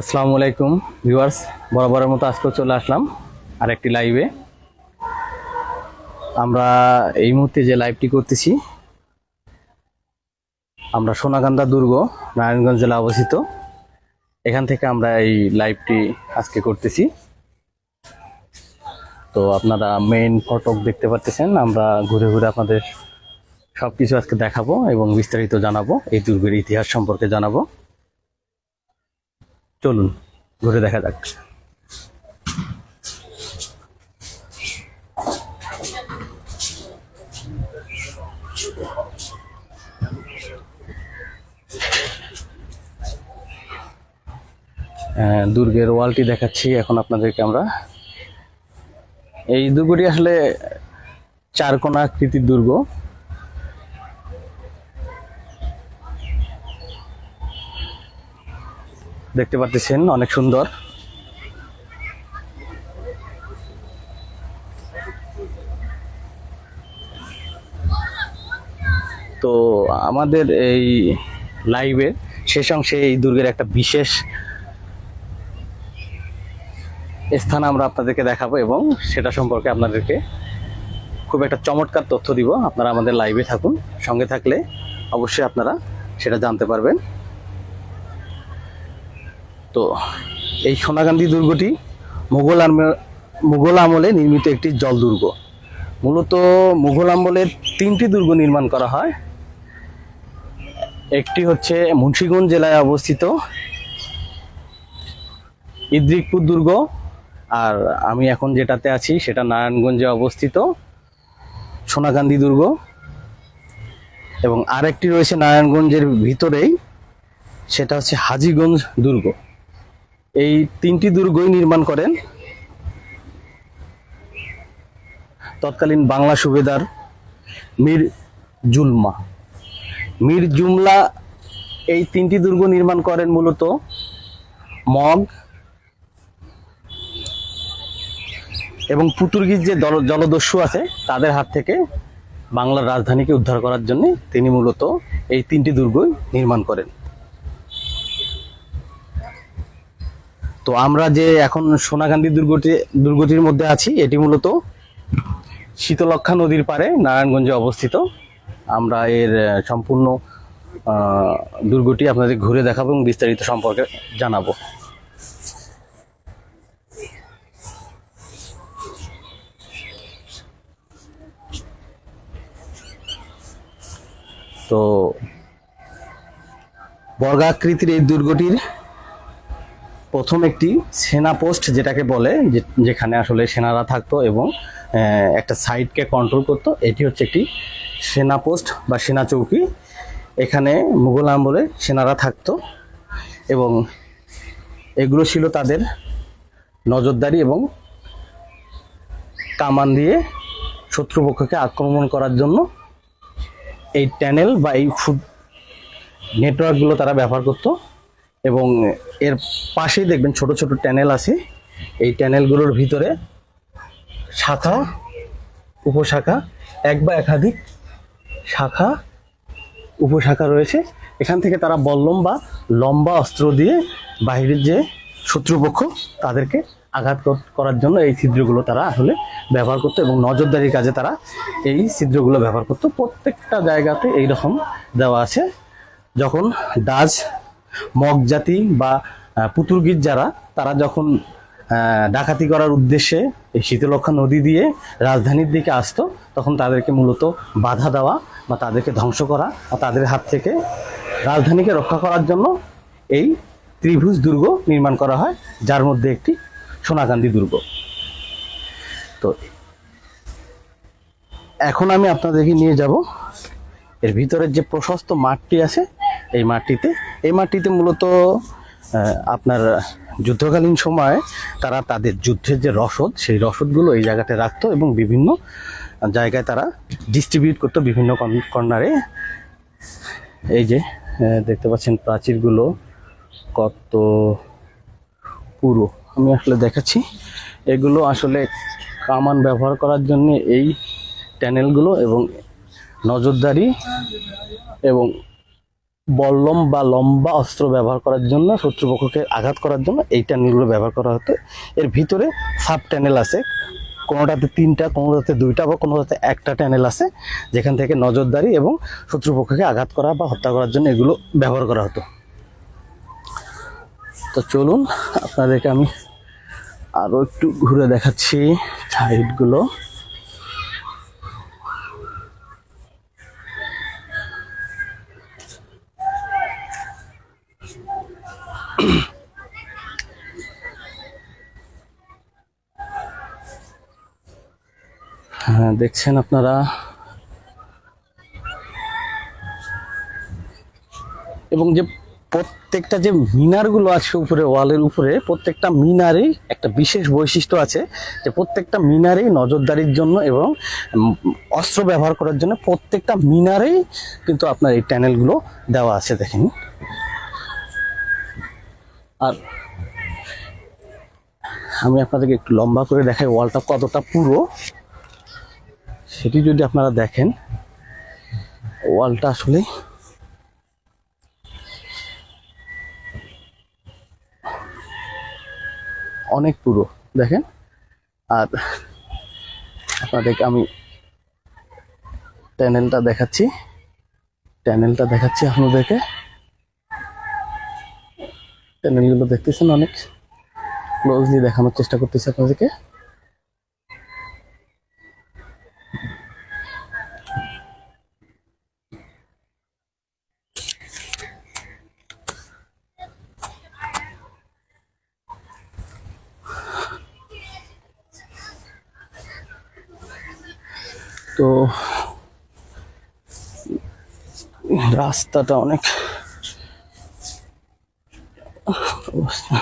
আসসালামু আলাইকুম ভিউয়ার্স, বরাবরের মতো আজকেও চলে আসলাম আরেকটি লাইভে। আমরা এই মুহূর্তে যে লাইভটি করতেছি, আমরা সোনাকান্দা দুর্গ, নারায়ণগঞ্জ জেলা অবস্থিত। এখান থেকে আমরা এই লাইভটি আজকে করতেছি। তো আপনারা মেইন ফটক দেখতে পাচ্ছেন। আমরা ঘুরে ঘুরে আপনাদের সব কিছু আজকে দেখাবো এবং বিস্তারিত জানাবো, এই দুর্গের ইতিহাস সম্পর্কে জানাবো। চলুন ঘুরে দেখা যাক। দুর্গের ওয়ালটি দেখাচ্ছি এখন আপনাদেরকে আমরা। এই দুর্গটি আসলে চারকোনা আকৃতির দুর্গ। দেখতে পাচ্ছেন, অনেক সুন্দর। তো আমাদের এই লাইভের শেষ অংশে এই দুর্গের একটা বিশেষ স্থান আমরা আপনাদেরকে দেখাবো এবং সেটা সম্পর্কে আপনাদেরকে খুব একটা চমৎকার তথ্য দিব। আপনারা আমাদের লাইভে থাকুন, সঙ্গে থাকলে অবশ্যই আপনারা সেটা জানতে পারবেন। তো এই সোনাকান্দি দুর্গটি মুঘল আমলে নির্মিত একটি জল দুর্গ। মূলত মুঘল আমলের তিনটি দুর্গ নির্মাণ করা হয়। একটি হচ্ছে মুন্সিগঞ্জ জেলায় অবস্থিত ইদ্রিকপুর দুর্গ, আর আমি এখন যেটাতে আছি সেটা নারায়ণগঞ্জে অবস্থিত সোনাকান্দি দুর্গ, এবং আরেকটি রয়েছে নারায়ণগঞ্জের ভিতরেই, সেটা হচ্ছে হাজীগঞ্জ দুর্গ। এই তিনটি দুর্গই নির্মাণ করেন তৎকালীন বাংলা সুবেদার মীর জুমলা। এই তিনটি দুর্গ নির্মাণ করেন মূলত মগ এবং পর্তুগিজ যে জলদস্যু আছে তাদের হাত থেকে বাংলার রাজধানীকে উদ্ধার করার জন্য তিনি মূলত এই তিনটি দুর্গই নির্মাণ করেন। তো আমরা যে এখন সোনাকান্দি দুর্গটির মধ্যে আছি, এটি মূলত শীতলক্ষ্যা নদীর পাড়ে নারায়ণগঞ্জে অবস্থিত। আমরা এর সম্পূর্ণ দুর্গটি আপনাদের ঘুরে দেখাবো এবং বিস্তারিত সম্পর্কে জানাবো। তো বর্গাকৃতির এই দুর্গটির প্রথম একটি সেনা পোস্ট, যেটাকে বলে, যেখানে আসলে সেনারা থাকতো এবং একটা সাইডকে কন্ট্রোল করতো, এটি হচ্ছে একটি সেনা পোস্ট বা সেনা চৌকি। এখানে মুঘল আমলে সেনারা থাকতো এবং এগুলো ছিল তাদের নজরদারি এবং কামান দিয়ে শত্রুপক্ষকে আক্রমণ করার জন্য এই ট্যানেল বা এই ফুড নেটওয়ার্কগুলো তারা ব্যবহার করতো। এবং এর পাশেই দেখবেন ছোট ছোট ট্যানেল আছে। এই ট্যানেলগুলোর ভিতরে শাখা উপশাখা, এক বা একাধিক শাখা উপশাখা রয়েছে। এখান থেকে তারা বল্লম বা লম্বা অস্ত্র দিয়ে বাইরের যে শত্রুপক্ষ তাদেরকে আঘাত করার জন্য এই ছিদ্রগুলো তারা আসলে ব্যবহার করতো এবং নজরদারির কাজে তারা এই ছিদ্রগুলো ব্যবহার করতো। প্রত্যেকটা জায়গাতে এইরকম দেওয়া আছে। যখন ডাচ, মগ জাতি বা পর্তুগিজ যারা, তারা যখন ডাকাতি করার উদ্দেশ্যে এই শীতলক্ষ্যা নদী দিয়ে রাজধানীর দিকে আসতো, তখন তাদেরকে মূলত বাধা দেওয়া বা তাদেরকে ধ্বংস করা বা তাদের হাত থেকে রাজধানীকে রক্ষা করার জন্য এই ত্রিভুজ দুর্গ নির্মাণ করা হয়, যার মধ্যে একটি সোনাকান্দি দুর্গ। তো এখন আমি আপনাদেরকে নিয়ে যাব এর ভিতরের যে প্রশস্ত মাঠটি আছে, এই মাঠটিতে মূলত আপনার যুদ্ধকালীন সময়ে তারা তাদের যুদ্ধের যে রসদ, সেই রসদগুলো এই জায়গাতে রাখতো এবং বিভিন্ন জায়গায় তারা ডিস্ট্রিবিউট করতো বিভিন্ন কর্নারে। এই যে দেখতে পাচ্ছেন প্রাচীরগুলো কত পুরো, আমি আসলে দেখাচ্ছি। এগুলো আসলে কামান ব্যবহার করার জন্য এই ট্যানেলগুলো এবং নজরদারি এবং বল্লম বা লম্বা অস্ত্র ব্যবহার করার জন্য, শত্রুপক্ষকে আঘাত করার জন্য এই ট্যানেলগুলো ব্যবহার করা হতো। এর ভিতরে সাব ট্যানেল আছে, কোনোটাতে 3টা, কোনোটাতে 2টা বা কোনোটাতে 1টা ট্যানেল আছে, যেখান থেকে নজরদারি এবং শত্রুপক্ষকে আঘাত করা বা হত্যা করার জন্য এগুলো ব্যবহার করা হতো। তো চলুন আপনাদেরকে আমি আরও একটু ঘুরে দেখাচ্ছি সাইডগুলো। হ্যাঁ, দেখছেন আপনারা, এবং যে প্রত্যেকটা যে মিনারগুলো আছে উপরে, ওয়ালের উপরে প্রত্যেকটা মিনারেই একটা বিশেষ বৈশিষ্ট্য আছে, যে প্রত্যেকটা মিনারেই নজরদারির জন্য এবং অস্ত্র ব্যবহার করার জন্য প্রত্যেকটা মিনারেই কিন্তু আপনার এই ট্যানেলগুলো দেওয়া আছে, দেখেন। আর আমি আপনাদেরকে একটু লম্বা করে দেখাই ওয়ালটা কতটা পুরো, সেটি যদি আপনারা দেখেন, ওয়ালটা আসলে অনেক পুরো, দেখেন। আর আপনাদেরকে আমি ট্যানেলটা দেখাচ্ছি আপনাদেরকে। ট্যানেলগুলো দেখতেছেন, অনেক ক্লোজলি দেখানোর চেষ্টা করতেছি আপনাদেরকে। তো রাস্তাটা অনেক অবস্থা।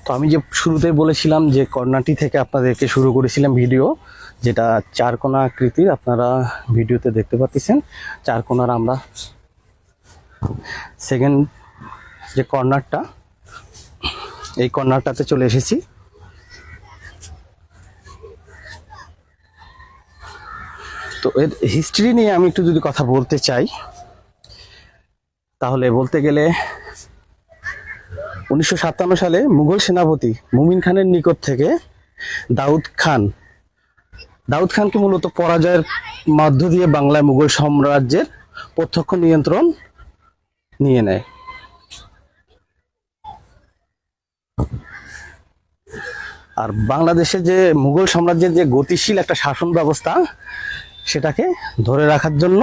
তো আমি যে শুরুতেই বলেছিলাম যে কর্নারটি থেকে আপনাদেরকে শুরু করেছিলাম ভিডিও, যেটা 4 কোণা আকৃতির, আপনারা ভিডিওতে দেখতে পাচ্ছেন 4 কোণার। আমরা সেকেন্ড যে কর্নারটা, এই কর্নারটাতে চলে এসেছি। তো এর হিস্ট্রি নিয়ে আমি একটু যদি কথা বলতে চাই, তাহলে বলতে গেলে 1957 সালে মুঘল সেনাপতি মুমিন খানের নিকট থেকে দাউদ খানকে মূলত পরাজয়ের মধ্য দিয়ে বাংলায় মুঘল সাম্রাজ্যের প্রত্যক্ষ নিয়ন্ত্রণ নিয়ে নেয়। আর বাংলাদেশে যে মুঘল সাম্রাজ্যের যে গতিশীল একটা শাসন ব্যবস্থা, সেটাকে ধরে রাখার জন্য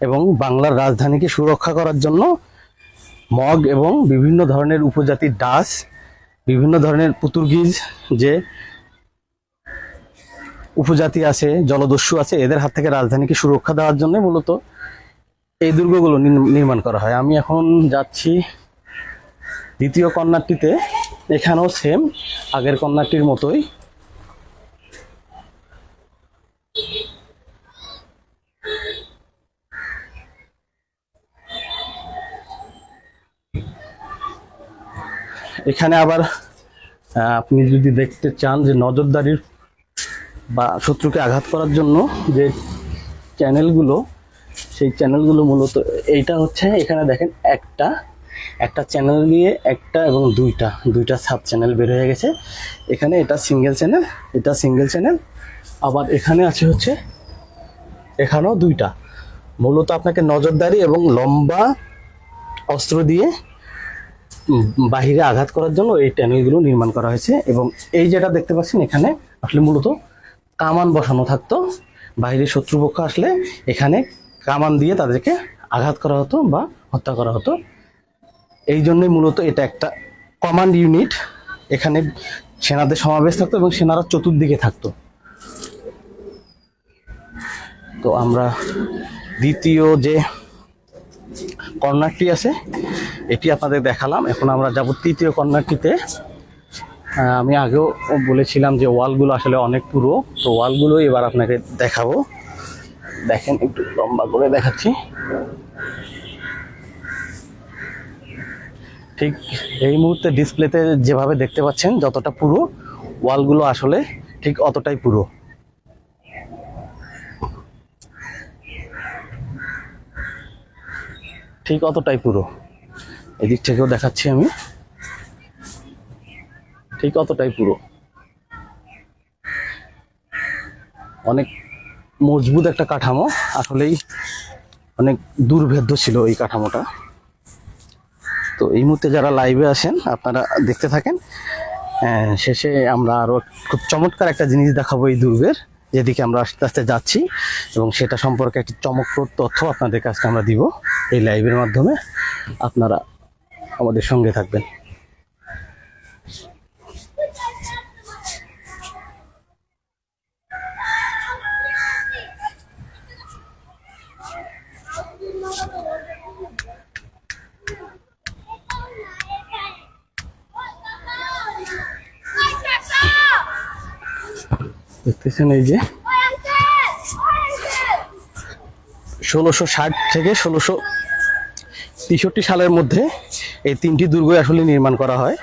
এবং বাংলার রাজধানীকে সুরক্ষা করার জন্য মগ এবং বিভিন্ন ধরনের উপজাতি ডাচ, বিভিন্ন ধরনের পর্তুগিজ যে উপজাতি আছে, জলদস্যু আছে, এদের হাত থেকে রাজধানীকে সুরক্ষা দেওয়ার জন্য মূলত এই দুর্গগুলো নির্মাণ করা হয়। আমি এখন যাচ্ছি দ্বিতীয় কর্নারটিতে। এখানেও সেম আগের কর্নারটির মতোই। এখানে আবার আপনি যদি দেখতে চান যে নজরদারির বা শত্রুকে আঘাত করার জন্য যে চ্যানেলগুলো, সেই চ্যানেলগুলো মূলত এইটা হচ্ছে, এখানে দেখেন একটা চ্যানেল দিয়ে একটা এবং দুইটা সাব চ্যানেল বের হয়ে গেছে। এখানে এটা সিঙ্গেল চ্যানেল, আবার এখানে আছে হচ্ছে, এখানেও 2টা। মূলত আপনাকে নজরদারি এবং লম্বা অস্ত্র দিয়ে বাহিরে আঘাত করার জন্য এই ট্যানেলগুলো নির্মাণ করা হয়েছে। এবং এই যেটা দেখতে পাচ্ছেন, এখানে আসলে মূলত কামান বসানো থাকতো। বাইরে শত্রুপক্ষ আসলে এখানে কামান দিয়ে তাদেরকে আঘাত করা হতো বা হত্যা করা হতো। এই জন্যই মূলত এটা একটা কমান্ড ইউনিট। এখানে সেনাদের সমাবেশ থাকতো এবং সেনারা চতুর্দিকে থাকতো। তো আমরা দ্বিতীয় যে কর্নারটি আছে এটি আপনাদের দেখালাম। এখন আমরা যাব তৃতীয় কর্নারটিতে। আমি আগেও বলেছিলাম যে ওয়ালগুলো আসলে অনেক পুরো, তো ওয়ালগুলো এবার আপনাকে দেখাবো। দেখেন, একটু লম্বা করে দেখাচ্ছি। ঠিক এই মুহূর্তে ডিসপ্লেতে যেভাবে দেখতে পাচ্ছেন যতটা পুরো, ওয়ালগুলো আসলে ঠিক অতটাই পুরো। ঠিক অতটাই পুরো। এদিক থেকেও দেখাচ্ছি আমি, ঠিক অতটাই পুরো। অনেক মজবুত একটা কাঠামো, আসলেই অনেক দুর্ভেদ্য ছিল এই কাঠামোটা। তো এই মুহূর্তে যারা লাইভে আসেন আপনারা দেখতে থাকেন, শেষে আমরা আরো খুব চমৎকার একটা জিনিস দেখাবো এই দুর্গের, যেদিকে আমরা আস্তে আস্তে যাচ্ছি, এবং সেটা সম্পর্কে একটি চমকপ্রদ তথ্য আপনাদের কাছে আমরা দিব এই লাইভের মাধ্যমে। আপনারা আমাদের সঙ্গে থাকবেন। দেখতেছেন এই যে 1660 থেকে 1663 সালের মধ্যে এই তিনটি দুর্গই আসলে নির্মাণ করা হয়।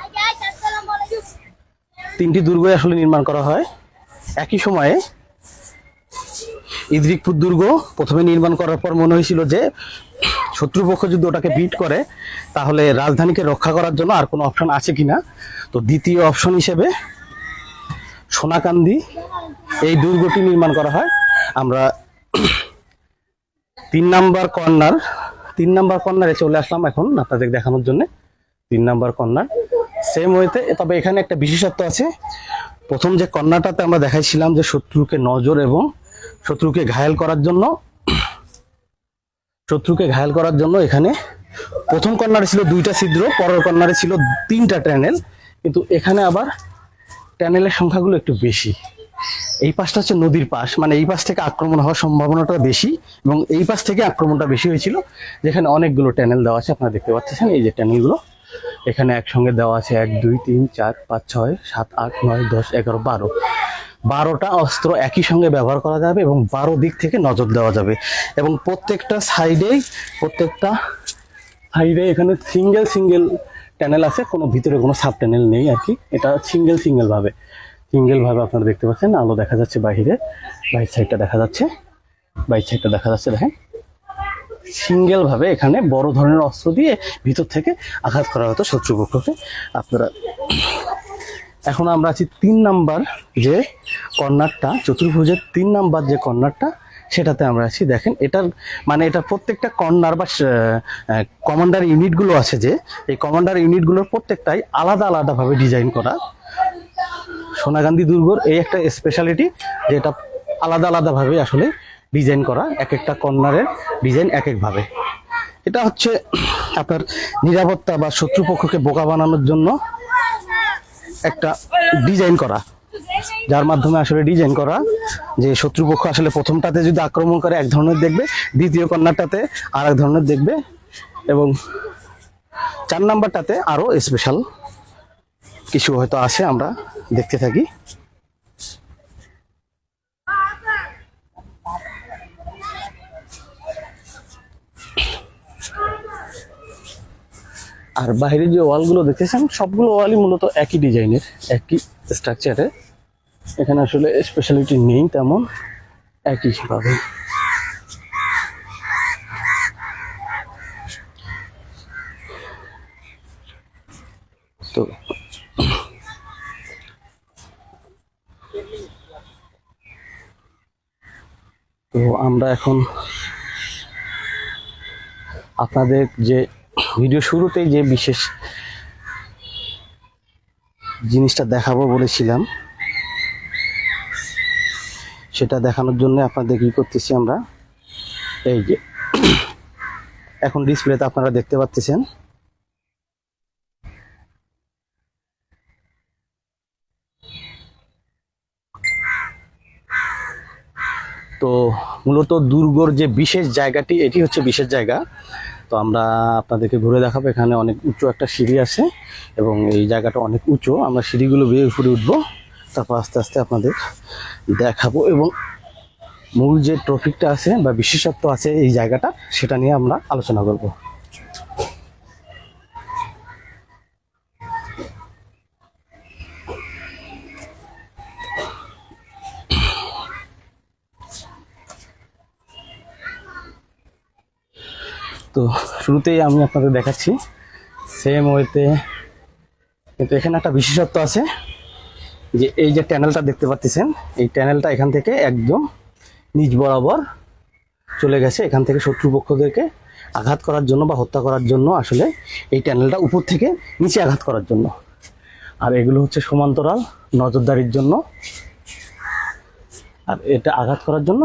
তিনটি দুর্গই আসলে নির্মাণ করা হয় একই সময়ে। ইদ্রিকপুর দুর্গ প্রথমে নির্মাণ করার পর মনে হয়েছিল যে শত্রুপক্ষ যদি ওটাকে বিট করে তাহলে রাজধানীকে রক্ষা করার জন্য আর কোনো অপশন আছে কিনা। তো দ্বিতীয় অপশন হিসেবে সোনাকান্দি এই দুর্গটি নির্মাণ করা হয়। আমরা 3 নাম্বার কর্নারে চলে আসলাম এখন আপনাদের দেখানোর জন্য। 3 নাম্বার কর্নার সেম ওয়েতে, তবে এখানে একটা বিশেষত্ব আছে। প্রথম যে কর্নারটাতে আমরা দেখাইছিলাম যে শত্রুকে নজর এবং শত্রুকে ঘায়েল করার জন্য এখানে প্রথম কর্নারে ছিল 2টা ছিদ্র, পরের কর্নারে ছিল 3টা টানেল, কিন্তু এখানে আবার টানেলের সংখ্যাগুলো একটু বেশি। এই পাশটা হচ্ছে নদীর পাশ, মানে এই পাশ থেকে আক্রমণ হওয়ার সম্ভাবনাটা বেশি, এবং এই পাশ থেকে আক্রমণটা বেশি হয়েছিল, যেখানে অনেকগুলো টানেল দেওয়া আছে। আপনারা দেখতে পাচ্ছেন এই যে টানেলগুলো এখানে একসঙ্গে দেওয়া আছে 1 2 3 4 5 6 7 8 9 10 11 12। 12টা অস্ত্র একই সঙ্গে ব্যবহার করা যাবে এবং 12 দিক থেকে নজর দেওয়া যাবে, এবং প্রত্যেকটা সাইডে এখানে সিঙ্গেল টানেল আছে, কোনো ভিতরে কোনো সাব টানেল নেই আর কি। এটা সিঙ্গেল ভাবে আপনারা দেখতে পাচ্ছেন। আলো দেখা যাচ্ছে বাইরের সাইডটা দেখা যাচ্ছে, দেখেন সিঙ্গেল ভাবে এখানে বড় ধরনের অস্ত্র দিয়ে ভিতর থেকে আঘাত করা হতো শত্রুপক্ষকে। আপনারা এখন আমরা আছি 3 নাম্বার যে কর্নারটা, চতুর্ভুজের 3 নাম্বার যে কর্নারটা, সেটাতে আমরা আছি। দেখেন এটার মানে এটা প্রত্যেকটা কর্নার বা কমান্ডার ইউনিটগুলো আছে, যে এই কমান্ডার ইউনিটগুলোর প্রত্যেকটাই আলাদা ভাবে ডিজাইন করা। সোনাকান্দি দুর্গর এই একটা স্পেশালিটি যে এটা আলাদা ভাবে আসলে ডিজাইন করা, এক একটা কর্নারের ডিজাইন এক ভাবে। এটা হচ্ছে আপনার নিরাপত্তা বা শত্রুপক্ষকে বোকা বানানোর জন্য একটা ডিজাইন করা, যার মাধ্যমে আসলে ডিজাইন করা যে শত্রুপক্ষ আসলে প্রথমটাতে যদি আক্রমণ করে এক ধরনের দেখবে, দ্বিতীয় কর্নারটাতে আর এক ধরনের দেখবে, এবং 4 নাম্বারটাতে আরো স্পেশাল কিছু হয়তো আছে, আমরা দেখতে থাকি। আর বাইরের যে ওয়ালগুলো দেখতেছেন সবগুলো ওয়ালই মূলত একই ডিজাইনের, একই স্ট্রাকচারে। এখানে আসলে স্পেশালিটি নেই তেমন, একই ভাবে। তো আমরা এখন আপনাদের যে ভিডিও শুরুতেই যে বিশেষ জিনিসটা দেখাবো বলেছিলাম, সেটা দেখানোর জন্য আপনাদের কি করতেছি আমরা, এই যে এখন ডিসপ্লেতে আপনারা দেখতে পাচ্ছেন তো মূলত দুর্গর যে বিশেষ জায়গাটি, এটি হচ্ছে বিশেষ জায়গা। তো আমরা আপনাদেরকে ঘুরে দেখাবো। এখানে অনেক উঁচু একটা সিঁড়ি আছে এবং এই জায়গাটা অনেক উঁচু। আমরা সিঁড়িগুলো বেয়ে উপরে উঠবো, তারপর আস্তে আস্তে আপনাদের দেখাবো, এবং মূল যে টপিকটা আছে বা বিশেষত্ব আছে এই জায়গাটা, সেটা নিয়ে আমরা আলোচনা করব। তো শুরুতেই আমি আপনাদের দেখাচ্ছি সেম ওয়েতে, কিন্তু এখানে একটা বিশেষত্ব আছে যে এই যে ট্যানেলটা দেখতে পাচ্ছেন, এই ট্যানেলটা এখান থেকে একদম নিচ বরাবর চলে গেছে। এখান থেকে শত্রুপক্ষদেরকে আঘাত করার জন্য বা হত্যা করার জন্য আসলে এই ট্যানেলটা উপর থেকে নিচে আঘাত করার জন্য। আর এগুলো হচ্ছে সমান্তরাল নজরদারির জন্য। আর এটা আঘাত করার জন্য,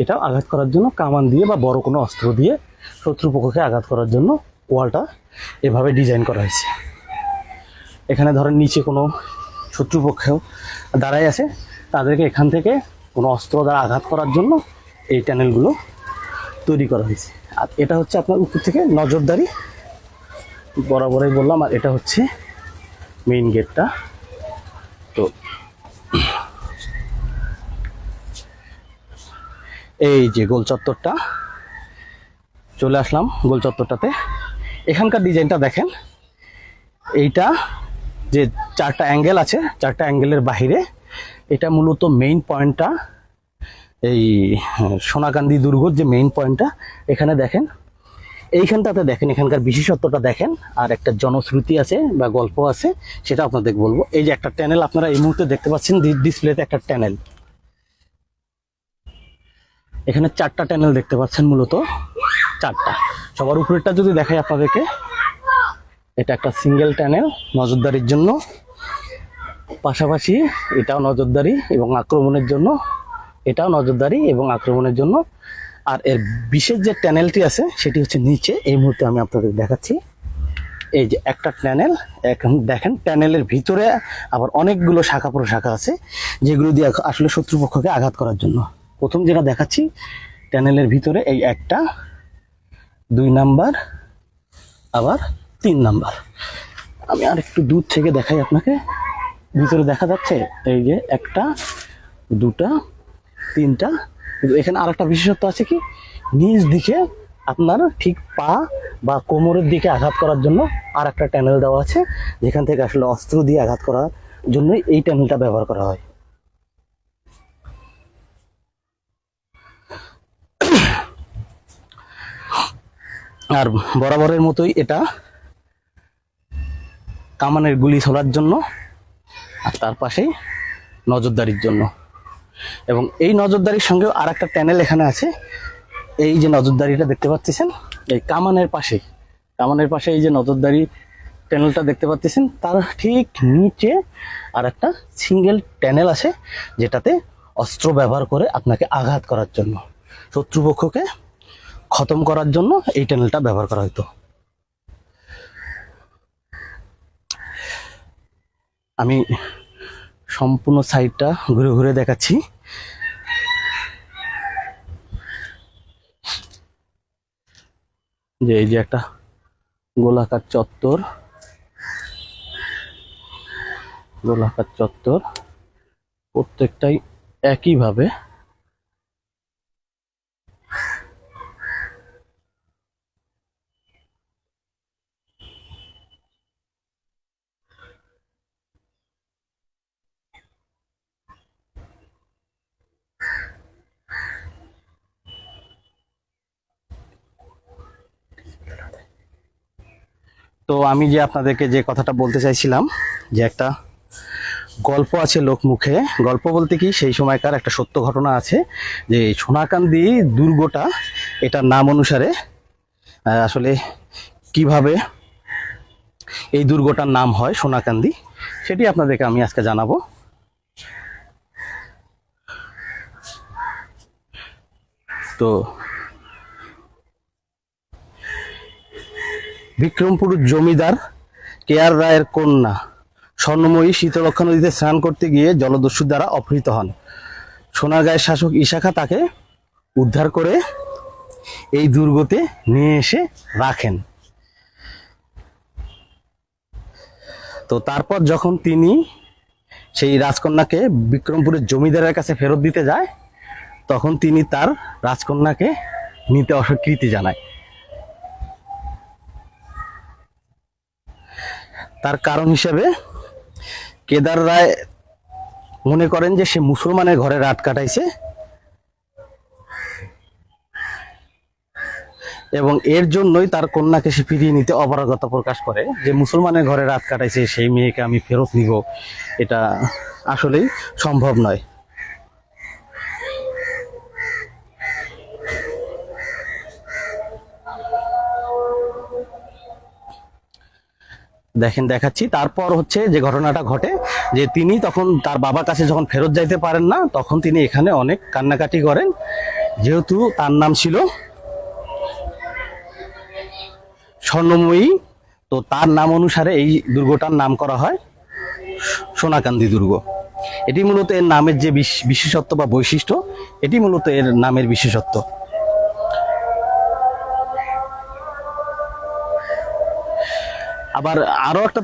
এটাও আঘাত করার জন্য কামান দিয়ে বা বড় কোনো অস্ত্র দিয়ে শত্রুপক্ষকে আঘাত করার জন্য ওয়ালটা এভাবে ডিজাইন করা হয়েছে। এখানে ধরেন নিচে কোনো শত্রুপক্ষেও দাঁড়ায় আছে, তাদেরকে এখান থেকে কোনো অস্ত্র দ্বারা আঘাত করার জন্য এই ট্যানেলগুলো তৈরি করা হয়েছে। আর এটা হচ্ছে আপনার উপর থেকে নজরদারি, বরাবরই বললাম। আর এটা হচ্ছে মেইন গেটটা। তো এই যে গোল চত্বরটা, চলে আসলাম গোল চত্বরটাতে। এখানকার ডিজাইনটা দেখেন, এইটা যে 4টা অ্যাঙ্গেল আছে, 4টা অ্যাঙ্গেলের বাহিরে এটা মূলত মেইন পয়েন্টটা, এই সোনাকান্দি দুর্গর যে মেইন পয়েন্টটা এখানে দেখেন। এইখানটাতে দেখেন, এখানকার বিশেষত্বটা দেখেন। আর একটা জনশ্রুতি আছে বা গল্প আছে, সেটা আপনাদের বলবো। এই যে একটা ট্যানেল আপনারা এই মুহূর্তে দেখতে পাচ্ছেন ডিসপ্লেতে, একটা ট্যানেল। এখানে 4টা ট্যানেল দেখতে পাচ্ছেন, মূলত 4টা। সবার উপরেরটা যদি দেখাই আপনাদেরকে, এটা একটা সিঙ্গেল ট্যানেল নজরদারির জন্য, পাশাপাশি এটাও নজরদারি এবং আক্রমণের জন্য, এটাও নজরদারি এবং আক্রমণের জন্য। আর এর বিশেষ যে ট্যানেলটি আছে সেটি হচ্ছে নিচে, এই মুহূর্তে আমি আপনাদের দেখাচ্ছি। এই যে একটা ট্যানেল, এখন দেখেন ট্যানেলের ভিতরে আবার অনেকগুলো শাখা প্রশাখা আছে, যেগুলো দিয়ে আসলে শত্রুপক্ষকে আঘাত করার জন্য। প্রথম যেটা দেখাচ্ছি, ট্যানেলের ভিতরে এই 1টা, 2 নাম্বার, আবার 3 নাম্বার। আমি আর একটু দূর থেকে দেখাই আপনাকে, ভিতরে দেখা যাচ্ছে এই যে 1টা, 2টা, 3টা। কিন্তু এখানে আর একটা বিশেষত্ব আছে কি, নিচ দিকে আপনার ঠিক পা বা কোমরের দিকে আঘাত করার জন্য আর একটা ট্যানেল দেওয়া আছে, যেখান থেকে আসলে অস্ত্র দিয়ে আঘাত করার জন্যই এই ট্যানেলটা ব্যবহার করা হয়। আর বরাবরের মতোই এটা কামানের গুলি ছোড়ার জন্য, আর তার পাশেই নজরদারির জন্য। এবং এই নজরদারির সঙ্গেও আর একটা ট্যানেল এখানে আছে। এই যে নজরদারিটা দেখতে পাচ্ছেন, এই কামানের পাশে এই যে নজরদারি ট্যানেলটা দেখতে পাচ্ছেন, তার ঠিক নিচে আর একটা সিঙ্গেল ট্যানেল আছে, যেটাতে অস্ত্র ব্যবহার করে আপনাকে আঘাত করার জন্য, শত্রুপক্ষকে খতম করার জন্য এই ট্যানেলটা ব্যবহার করা হতো। আমি সম্পূর্ণ সাইডটা ঘুরে ঘুরে দেখাচ্ছি। যে এই যে একটা গোলাকার চত্বর, প্রত্যেকটাই একইভাবে তো আমি যে আপনাদেরকে যে কথাটা বলতে চাইছিলাম, যে একটা গল্প আছে লোকমুখে, গল্প বলতে কি সেই সময়কার একটা সত্য ঘটনা আছে, যে সোনাকান্দি দুর্গটা, এটার নাম অনুসারে আসলে কিভাবে এই দুর্গটার নাম হয় সোনাকান্দি, সেটি আপনাদেরকে আমি আজকে জানাবো। তো বিক্রমপুর জমিদার কেআর রায়ের কন্যা স্বর্ণময়ী শীতলক্ষা নদীতে স্নান করতে গিয়ে জলদস্যুর দ্বারা অপহৃত হন। সোনারগাঁয়ের শাসক ইশাখা তাকে উদ্ধার করে এই দুর্গতে নিয়ে এসে রাখেন। তো তারপর যখন তিনি সেই রাজকন্যাকে বিক্রমপুরের জমিদারের কাছে ফেরত দিতে যায়, তখন তিনি তার রাজকন্যাকে নিতে অস্বীকৃতি জানায়। তার কারণ হিসেবে কেদার রায় মনে করেন যে সে মুসলমানের ঘরে রাত কাটাইছে, এবং এর জন্যই তার কন্যাকে সে ফিরিয়ে নিতে অপারগতা প্রকাশ করে, যে মুসলমানের ঘরে রাত কাটাইছে সেই মেয়েকে আমি ফেরত নিব, এটা আসলেই সম্ভব নয়। দেখেন দেখাচ্ছি। তারপর হচ্ছে যে ঘটনাটা ঘটে, যে তিনি তখন তার বাবার কাছে যখন ফেরত যাইতে পারেন না, তখন তিনি এখানে অনেক কান্নাকাটি করেন, যেহেতু তার নাম ছিল স্বর্ণময়ী। তো তার নাম অনুসারে এই দুর্গটার নাম করা হয় সোনাকান্দি দুর্গ। এটি মূলত এর নামের যে বিশেষত্ব বা বৈশিষ্ট্য, এটি মূলত এর নামের বিশেষত্ব। আবার আরো একটা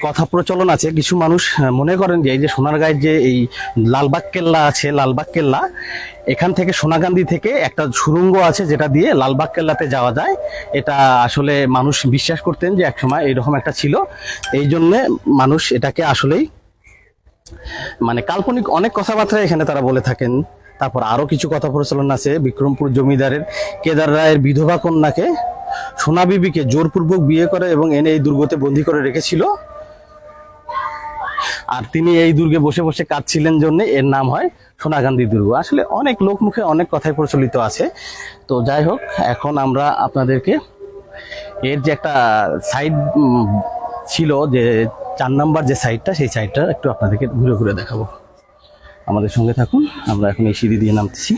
কথা প্রচলন আছে, কিছু মানুষ মনে করেন যে এই যে সোনারগাঁয়ের যে এই লালবাগ কেল্লা আছে, লালবাগ কেল্লা, এখান থেকে সোনাকান্দি থেকে একটা সুড়ঙ্গ আছে যেটা দিয়ে লালবাগ কেল্লাতে যাওয়া যায়। এটা আসলে মানুষ বিশ্বাস করতেন যে একসময় এইরকম একটা ছিল, এই জন্যে মানুষ এটাকে আসলেই মানে কাল্পনিক অনেক কথাবার্তা এখানে তারা বলে থাকেন। তারপর আরো কিছু কথা প্রচলন আছে, বিক্রমপুর জমিদারের কেদার রায়ের বিধবা কন্যাকে সোনা বিবিকে জোরপূর্বক বিয়ে করে এবং এনে এই দুর্গতে বন্দী করে রেখেছিল, আর তিনি এই দুর্গে বসে বসে কাঁদছিলেন জন্য এর নাম হয় সোনাকান্দি দুর্গ। আসলে অনেক লোক মুখে অনেক কথাই প্রচলিত আছে। তো যাই হোক, এখন আমরা আপনাদেরকে এর যে একটা সাইড ছিল, যে 4 নাম্বার যে সাইডটা, সেই সাইডটা একটু আপনাদেরকে ঘুরে ঘুরে দেখাবো। আমাদের সঙ্গে থাকুন, আমরা এখন এই সিঁড়ি দিয়ে নামতেছি।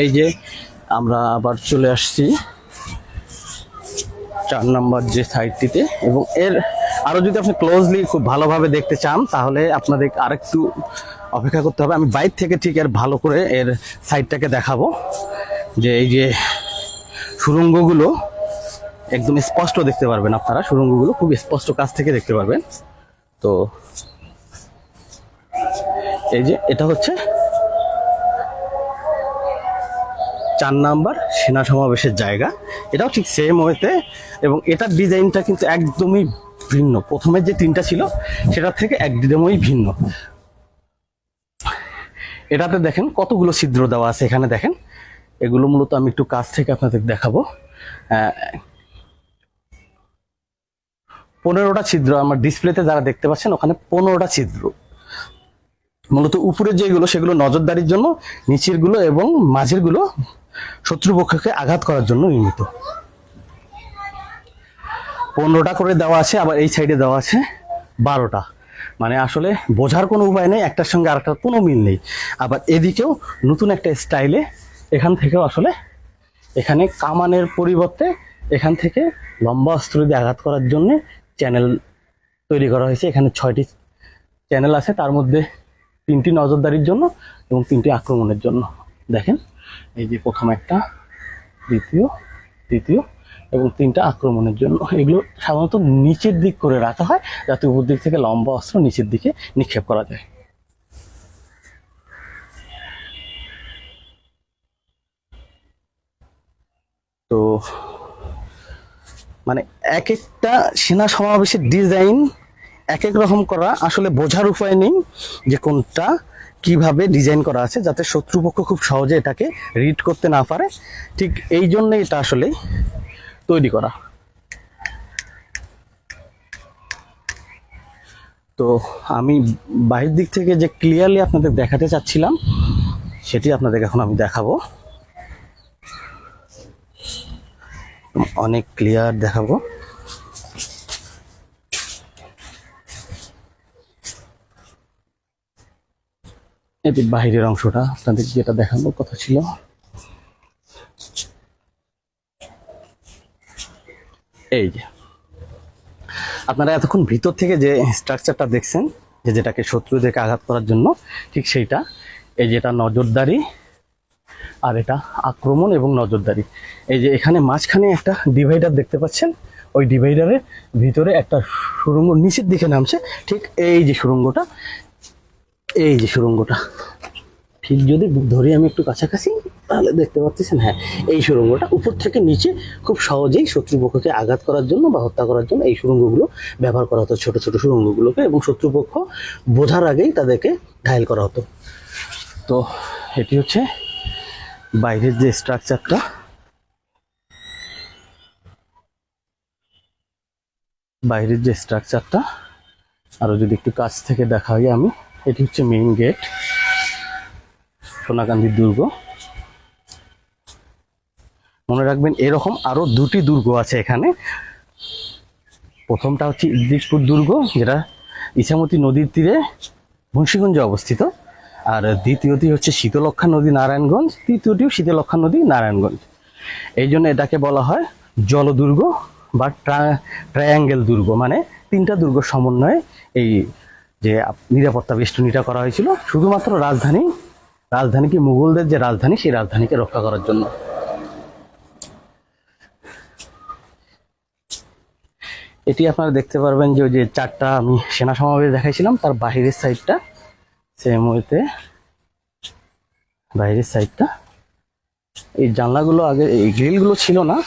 এই যে আমরা আবার চলে আসছি 4 নাম্বার যে সাইডটিতে, এবং এর আরো যদি আপনি ক্লোজলি খুব ভালোভাবে দেখতে চান তাহলে আপনাদের আরেকটু অপেক্ষা করতে হবে। আমি বাইরে থেকে ঠিক এর ভালো করে এর সাইডটাকে দেখাবো, যে এই যে সুড়ঙ্গগুলো একদম স্পষ্ট দেখতে পারবেন আপনারা, সুড়ঙ্গগুলো খুব স্পষ্ট কাছ থেকে দেখতে পারবেন। তো এই যে এটা হচ্ছে 4 নাম্বার সেনা সমাবেশের জায়গা, এটাও ঠিক সেম ওয়েতে, এবং এটার ডিজাইনটা কিন্তু একদমই ভিন্ন। প্রথমে যে 3টা ছিল সেটার থেকে একদমই ভিন্ন। এটাতে দেখেন কতগুলো ছিদ্র দেওয়া আছে, এখানে দেখেন এগুলো মূলত আমি একটু কাছ থেকে আপনাদের দেখাবো। 15টা ছিদ্র আমার ডিসপ্লেতে যারা দেখতে পাচ্ছেন, ওখানে 15টা ছিদ্র। মূলত উপরে যেগুলো সেগুলো নজরদারির জন্য, নিচের গুলো এবং মাঝের গুলো শত্রুপক্ষকে আঘাত করার জন্য নির্মিত। 15টা করে দেওয়া আছে, আবার এই সাইডে দেওয়া আছে 12টা। মানে আসলে বোঝার কোনো উপায় নেই, একটার সঙ্গে আরেকটার কোনো মিল নেই। আবার এদিকেও নতুন একটা স্টাইলে এখান থেকেও আসলে এখানে কামানের পরিবর্তে এখান থেকে লম্বা অস্ত্র দিয়ে আঘাত করার জন্য চ্যানেল তৈরি করা হয়েছে। এখানে 6টি চ্যানেল আছে, তার মধ্যে 3টি নজরদারির জন্য এবং 3টি আক্রমণের জন্য। দেখেন এই যে প্রথম একটা, দ্বিতীয়, তৃতীয় এবং 3টা আক্রমণের জন্য। এগুলো সাধারণত নিচের দিক করে রাখা হয়, যাতে উপর দিক থেকে লম্বা অস্ত্র নিচের দিকে নিক্ষেপ করা যায়। তো মানে এক একটা সেনা সমাবেশের ডিজাইন এক এক রকম করা, আসলে বোঝার উপায় নেই যে কোনটা কিভাবে ডিজাইন করা আছে, যাতে শত্রুপক্ষ খুব সহজে এটাকে রিড করতে না পারে। ঠিক এই জন্যই এটা আসলে তৈরি করা। তো আমি বাহির দিক থেকে যে ক্লিয়ারলি আপনাদের দেখাতে চাচ্ছিলাম, সেটি আপনাদেরকে এখন আমি দেখাবো, অনেক ক্লিয়ার দেখাবো। এটি বাহিরের অংশটা আপনাদের যেটা দেখানোর কথা ছিল। এই যে আপনারা এতক্ষণ ভিতর থেকে যে স্ট্রাকচারটা দেখছেন, যে যেটাকে শত্রুদেরকে আঘাত করার জন্য, ঠিক সেইটা। এই যেটা নজরদারি, আর এটা আক্রমণ এবং নজরদারি। এই যে এখানে মাঝখানে একটা ডিভাইডার দেখতে পাচ্ছেন, ওই ডিভাইডারের ভিতরে একটা সুড়ঙ্গ নিচের দিকে নামছে, ঠিক এই যে সুড়ঙ্গটা, এই যে সুড়ঙ্গটা ঠিক যদি ধরি আমি একটু কাছাকাছি তাহলে দেখতে পাচ্ছেন, হ্যাঁ এই সুড়ঙ্গটা উপর থেকে নিচে খুব সহজেই শত্রুপক্ষকে আঘাত করার জন্য বা হত্যা করার জন্য এই সুড়ঙ্গগুলো ব্যবহার করা হতো, ছোট ছোট সুড়ঙ্গগুলোকে, এবং শত্রুপক্ষ বোঝার আগেই তাদেরকে ঘায়েল করা হতো। তো এটি হচ্ছে বাইরের যে স্ট্রাকচারটা, বাইরের যে স্ট্রাকচারটা আরো যদি একটু কাছ থেকে দেখাই আমি, এটি হচ্ছে মেইন গেট সোনাকান্দির দুর্গ। মনে রাখবেন এরকম আরো দুটি দুর্গ আছে এখানে। প্রথমটা হচ্ছে ইদ্রিসপুর দুর্গ, যেটা ইছামতি নদীর তীরে মুন্সিগঞ্জে অবস্থিত, আর দ্বিতীয়টি হচ্ছে শীতলক্ষা নদী নারায়ণগঞ্জ, তৃতীয়টিও শীতলক্ষা নদী নারায়ণগঞ্জ। এই জন্য এটাকে বলা হয় জলদুর্গ বা ট্রায়াঙ্গেল দুর্গ, মানে তিনটা দুর্গ সমন্বয়ে এই যে নিরাপত্তা বেষ্টনীটা করা হয়েছিল, শুধুমাত্র রাজধানীকে মুঘলদের যে রাজধানী সেই রাজধানীকে রক্ষা করার জন্য। এটি আপনারা দেখতে পারবেন যে ওই যে চারটা আমি সেনা সমাবেশ দেখাইছিলাম তার বাহিরের সাইডটা, সেম ওয়েতে বাইরের সাইডটা, এই জানলাগুলো আগে এই গ্রিলগুলো ছিল না,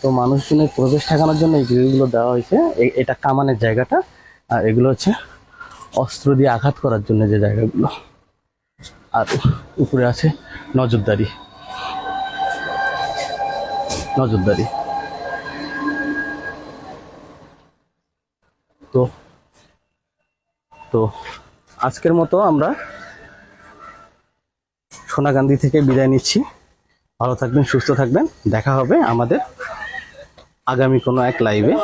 তো মানুষজনের প্রবেশ ঠেকানোর জন্য এই গ্রিলগুলো দেওয়া হয়েছে। এটা কামানের জায়গাটা, আর এগুলো হচ্ছে অস্ত্র দিয়ে আঘাত করার জন্য যে জায়গাগুলো। আর উপরে আছে নজরদারি। তো আজকের মতো আমরা সোনাকান্দি থেকে বিদায় নিচ্ছি। ভালো থাকবেন, সুস্থ থাকবেন, দেখা হবে আমাদের আগামী কোনো এক লাইভে।